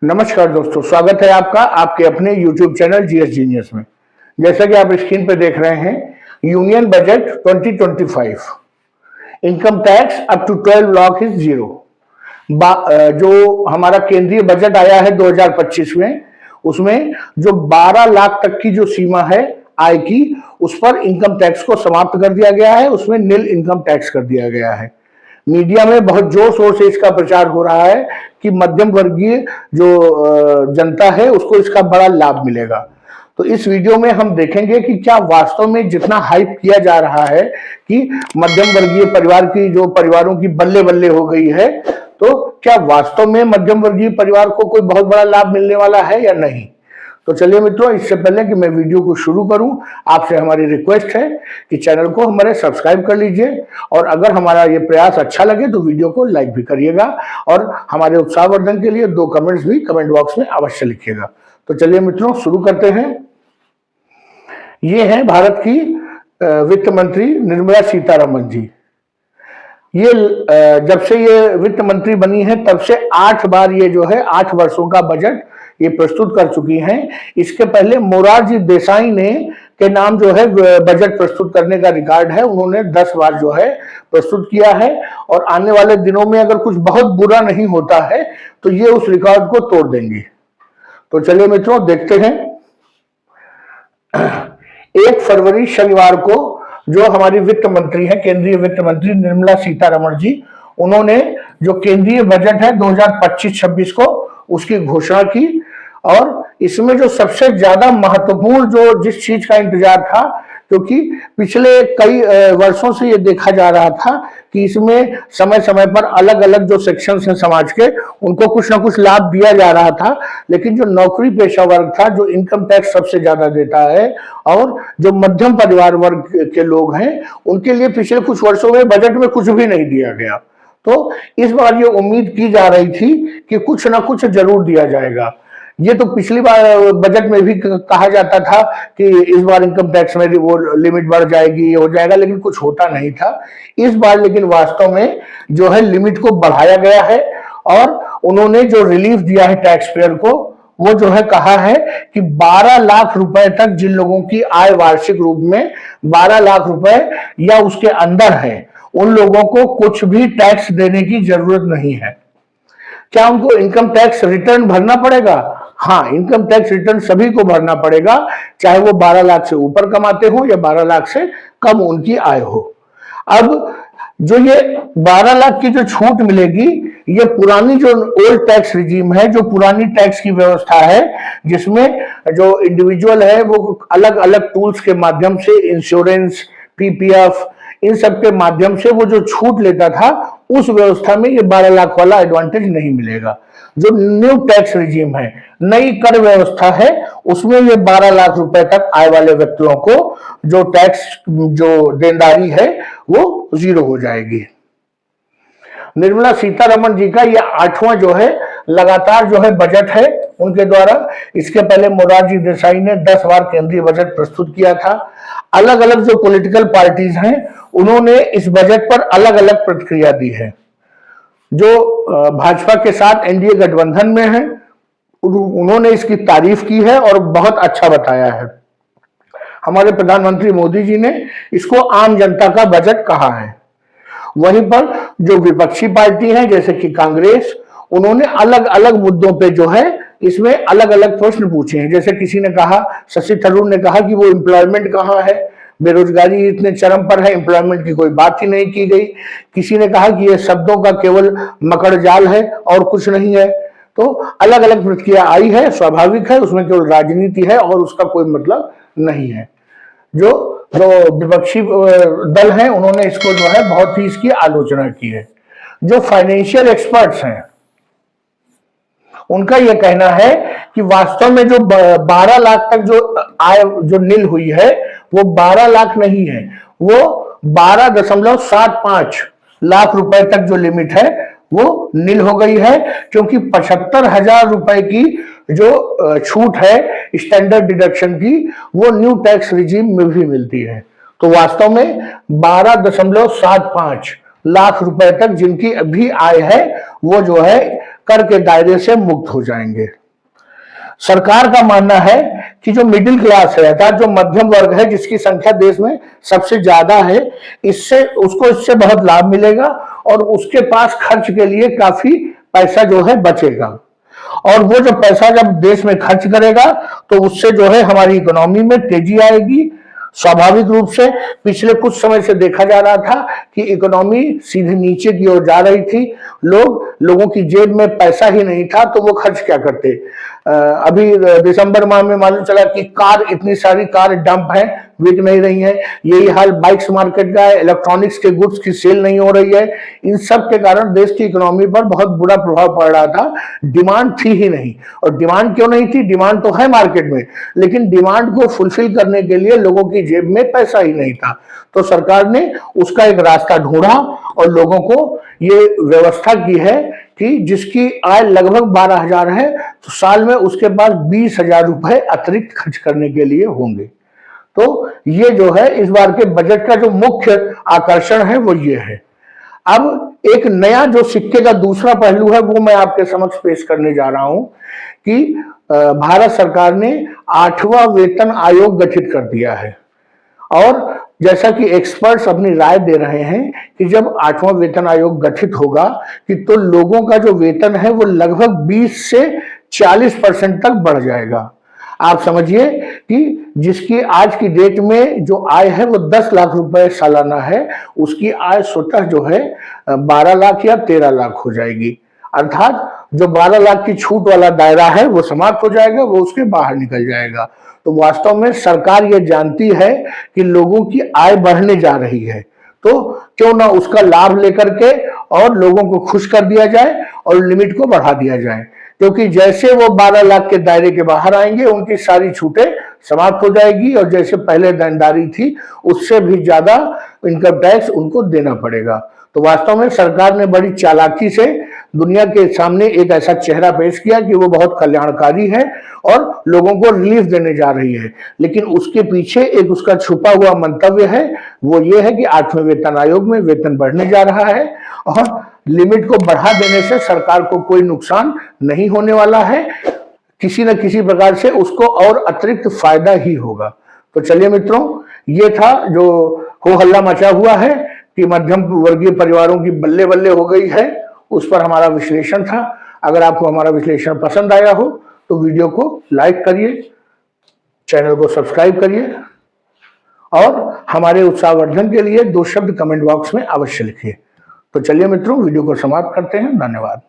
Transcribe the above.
नमस्कार दोस्तों, स्वागत है आपका आपके अपने YouTube चैनल जीएस जीनियस में। जैसा कि आप स्क्रीन पर देख रहे हैं, union budget 2025, income tax up to 12 lakh is zero. जो हमारा केंद्रीय बजट आया है 2025 में, उसमें जो 12 लाख तक की जो सीमा है आय की, उस पर इनकम टैक्स को समाप्त कर दिया गया है। उसमें नील इनकम टैक्स कर दिया गया है। मीडिया में बहुत जोर शोर से इसका प्रचार हो रहा है कि मध्यम वर्गीय जो जनता है उसको इसका बड़ा लाभ मिलेगा। तो इस वीडियो में हम देखेंगे कि क्या वास्तव में जितना हाइप किया जा रहा है कि मध्यम वर्गीय परिवार की जो परिवारों की बल्ले बल्ले हो गई है, तो क्या वास्तव में मध्यम वर्गीय परिवार को कोई बहुत बड़ा लाभ मिलने वाला है या नहीं। तो चलिए मित्रों, इससे पहले कि मैं वीडियो को शुरू करूं, आपसे हमारी रिक्वेस्ट है कि चैनल को हमारे सब्सक्राइब कर लीजिए, और अगर हमारा ये प्रयास अच्छा लगे तो वीडियो को लाइक भी करिएगा, और हमारे उत्साहवर्धन के लिए 2 कमेंट्स भी कमेंट बॉक्स में अवश्य लिखिएगा। तो चलिए मित्रों, शुरू करते हैं। ये है भारत की वित्त मंत्री निर्मला सीतारमण जी। ये जब से ये वित्त मंत्री बनी है तब से 8 बार ये जो है 8 वर्षों का बजट ये प्रस्तुत कर चुकी हैं। इसके पहले मोरारजी देसाई ने के नाम जो है बजट प्रस्तुत करने का रिकॉर्ड है, उन्होंने 10 बार जो है प्रस्तुत किया है। और आने वाले दिनों में अगर कुछ बहुत बुरा नहीं होता है तो ये उस रिकॉर्ड को तोड़ देंगी। तो चलिए मित्रों, देखते हैं। 1 फरवरी शनिवार को जो हमारी वित्त मंत्री है, केंद्रीय वित्त मंत्री निर्मला सीतारमण जी, उन्होंने जो केंद्रीय बजट है 2025-26 को उसकी घोषणा की। और इसमें जो सबसे ज्यादा महत्वपूर्ण जो जिस चीज का इंतजार था, क्योंकि पिछले कई वर्षों से ये देखा जा रहा था कि इसमें समय समय पर अलग अलग जो सेक्शंस हैं समाज के, उनको कुछ ना कुछ लाभ दिया जा रहा था, लेकिन जो नौकरी पेशा वर्ग था, जो इनकम टैक्स सबसे ज्यादा देता है, और जो मध्यम परिवार वर्ग के लोग हैं, उनके लिए पिछले कुछ वर्षों में बजट में कुछ भी नहीं दिया गया। तो इस बार ये उम्मीद की जा रही थी कि कुछ ना कुछ जरूर दिया जाएगा। ये तो पिछली बार बजट में भी कहा जाता था कि इस बार इनकम टैक्स में वो लिमिट बढ़ जाएगी, ये हो जाएगा, लेकिन कुछ होता नहीं था। इस बार लेकिन वास्तव में जो है लिमिट को बढ़ाया गया है, और उन्होंने जो रिलीफ दिया है टैक्स पेयर को, वो जो है कहा है कि 12 लाख रुपए तक जिन लोगों की आय वार्षिक रूप में 12 लाख रुपए या उसके अंदर है, उन लोगों को कुछ भी टैक्स देने की जरूरत नहीं है। क्या उनको इनकम टैक्स रिटर्न भरना पड़ेगा? हाँ, इनकम टैक्स रिटर्न सभी को भरना पड़ेगा, चाहे वो 12 लाख से ऊपर कमाते हो या 12 लाख से कम उनकी आय हो। अब जो ये 12 लाख की जो छूट मिलेगी, ये पुरानी जो ओल्ड टैक्स रिजीम है, जो पुरानी टैक्स की व्यवस्था है, जिसमें जो इंडिविजुअल है वो अलग अलग टूल्स के माध्यम से, इंश्योरेंस, पीपीएफ, इन सब के माध्यम से वो जो छूट लेता था, उस व्यवस्था में ये 12 लाख वाला एडवांटेज नहीं मिलेगा। जो न्यू टैक्स रिजीम है, नई कर व्यवस्था है, उसमें ये 12 लाख रुपए तक आय वाले व्यक्तियों को जो टैक्स जो देनदारी है वो जीरो हो जाएगी। निर्मला सीतारमण जी का ये 8वां जो है लगातार जो है बजट है उनके द्वारा। इसके पहले मोरारजी देसाई ने 10 बार केंद्रीय बजट प्रस्तुत किया था। अलग अलग जो पॉलिटिकल पार्टीज हैं, उन्होंने इस बजट पर अलग अलग प्रतिक्रिया दी है। जो भाजपा के साथ एनडीए गठबंधन में है, उन्होंने इसकी तारीफ की है और बहुत अच्छा बताया है। हमारे प्रधानमंत्री मोदी जी ने इसको आम जनता का बजट कहा है। वहीं पर जो विपक्षी पार्टी है जैसे कि कांग्रेस, उन्होंने अलग अलग मुद्दों पे जो है इसमें अलग अलग प्रश्न पूछे हैं। जैसे किसी ने कहा, शशि थरूर ने कहा कि वो एम्प्लॉयमेंट कहाँ है, बेरोजगारी इतने चरम पर है, एम्प्लॉयमेंट की कोई बात ही नहीं की गई। किसी ने कहा कि ये शब्दों का केवल मकड़जाल है और कुछ नहीं है। तो अलग अलग प्रतिक्रिया आई है, स्वाभाविक है, उसमें केवल राजनीति है और उसका कोई मतलब नहीं है। जो विपक्षी दल हैं, उन्होंने इसको जो है बहुत ही इसकी आलोचना की है। जो फाइनेंशियल एक्सपर्ट्स हैं, उनका यह कहना है कि वास्तव में जो 12 लाख तक जो आय जो नील हुई है, वो 12 लाख नहीं है, वो 12.75 लाख रुपए तक जो लिमिट है वो नील हो गई है, क्योंकि 75,000 रुपए की जो छूट है स्टैंडर्ड डिडक्शन की, वो न्यू टैक्स रिजीम में भी मिलती है। तो वास्तव में 12.75 लाख रुपए तक जिनकी अभी आय है, वो जो है कर के दायरे से मुक्त हो जाएंगे। सरकार का मानना है कि जो मिडिल क्लास है अर्थात जो मध्यम वर्ग है, जिसकी संख्या देश में सबसे ज्यादा है, इससे बहुत लाभ मिलेगा और उसके पास खर्च के लिए काफी पैसा जो है बचेगा। और वो जो पैसा जब देश में खर्च करेगा तो उससे जो है हमारी इकोनॉमी में तेजी आएगी। स्वाभाविक रूप से पिछले कुछ समय से देखा जा रहा था कि इकोनॉमी सीधे नीचे की ओर जा रही थी, लोगों की जेब में पैसा ही नहीं था तो वो खर्च क्या करते। अभी दिसंबर माह में मालूम चला कि इतनी सारी कार डंप है, बिक नहीं रही है। यही हाल बाइक्स मार्केट का है, इलेक्ट्रॉनिक्स के गुड्स की सेल नहीं हो रही है। इन सब के कारण देश की इकोनॉमी पर बहुत बुरा प्रभाव पड़ रहा था। डिमांड थी ही नहीं। और डिमांड क्यों नहीं थी? डिमांड तो है मार्केट में, लेकिन डिमांड को फुलफिल करने के लिए लोगों की जेब में पैसा ही नहीं था। तो सरकार ने उसका एक रास्ता ढूंढा और लोगों को ये व्यवस्था की है कि जिसकी आय लगभग 12,000 है तो साल में उसके पास 20,000 रुपए अतिरिक्त खर्च करने के लिए होंगे। तो ये जो है इस बार के बजट का जो मुख्य आकर्षण है वो ये है। अब एक नया जो सिक्के का दूसरा पहलू है वो मैं आपके समक्ष पेश करने जा रहा हूं कि भारत सरकार ने 8वां वेतन आयोग गठित कर दिया है। और जैसा कि एक्सपर्ट्स अपनी राय दे रहे हैं कि जब 8वां वेतन आयोग गठित होगा कि तो लोगों का जो वेतन है वो लगभग 20 से 40% तक बढ़ जाएगा। आप समझिए कि जिसकी आज की डेट में जो आय है वो 10 लाख रुपए सालाना है, उसकी आय स्वतः जो है 12 लाख या 13 लाख हो जाएगी। अर्थात जो 12 लाख की छूट वाला दायरा है वो समाप्त हो जाएगा, वो उसके बाहर निकल जाएगा। तो वास्तव में सरकार ये जानती है कि लोगों की आय बढ़ने जा रही है, तो क्यों ना उसका लाभ लेकर के और लोगों को खुश कर दिया जाए और लिमिट को बढ़ा दिया जाए। क्योंकि जैसे वो 12 लाख के दायरे के बाहर आएंगे उनकी सारी छूटें समाप्त हो जाएगी और जैसे पहले देनदारी थी उससे भी ज्यादा इनकम टैक्स उनको देना पड़ेगा। तो वास्तव में सरकार ने बड़ी चालाकी से दुनिया के सामने एक ऐसा चेहरा पेश किया कि वो बहुत कल्याणकारी है और लोगों को रिलीफ देने जा रही है। लेकिन उसके पीछे एक उसका छुपा हुआ मंतव्य है, वो ये है कि 8वें वेतन आयोग में वेतन बढ़ने जा रहा है और लिमिट को बढ़ा देने से सरकार को कोई नुकसान नहीं होने वाला है, किसी न किसी प्रकार से उसको और अतिरिक्त फायदा ही होगा। तो चलिए मित्रों, ये था जो हो हल्ला मचा हुआ है कि मध्यम वर्गीय परिवारों की बल्ले बल्ले हो गई है, उस पर हमारा विश्लेषण था। अगर आपको हमारा विश्लेषण पसंद आया हो तो वीडियो को लाइक करिए, चैनल को सब्सक्राइब करिए और हमारे उत्साहवर्धन के लिए 2 शब्द कमेंट बॉक्स में अवश्य लिखिए। तो चलिए मित्रों, वीडियो को समाप्त करते हैं। धन्यवाद।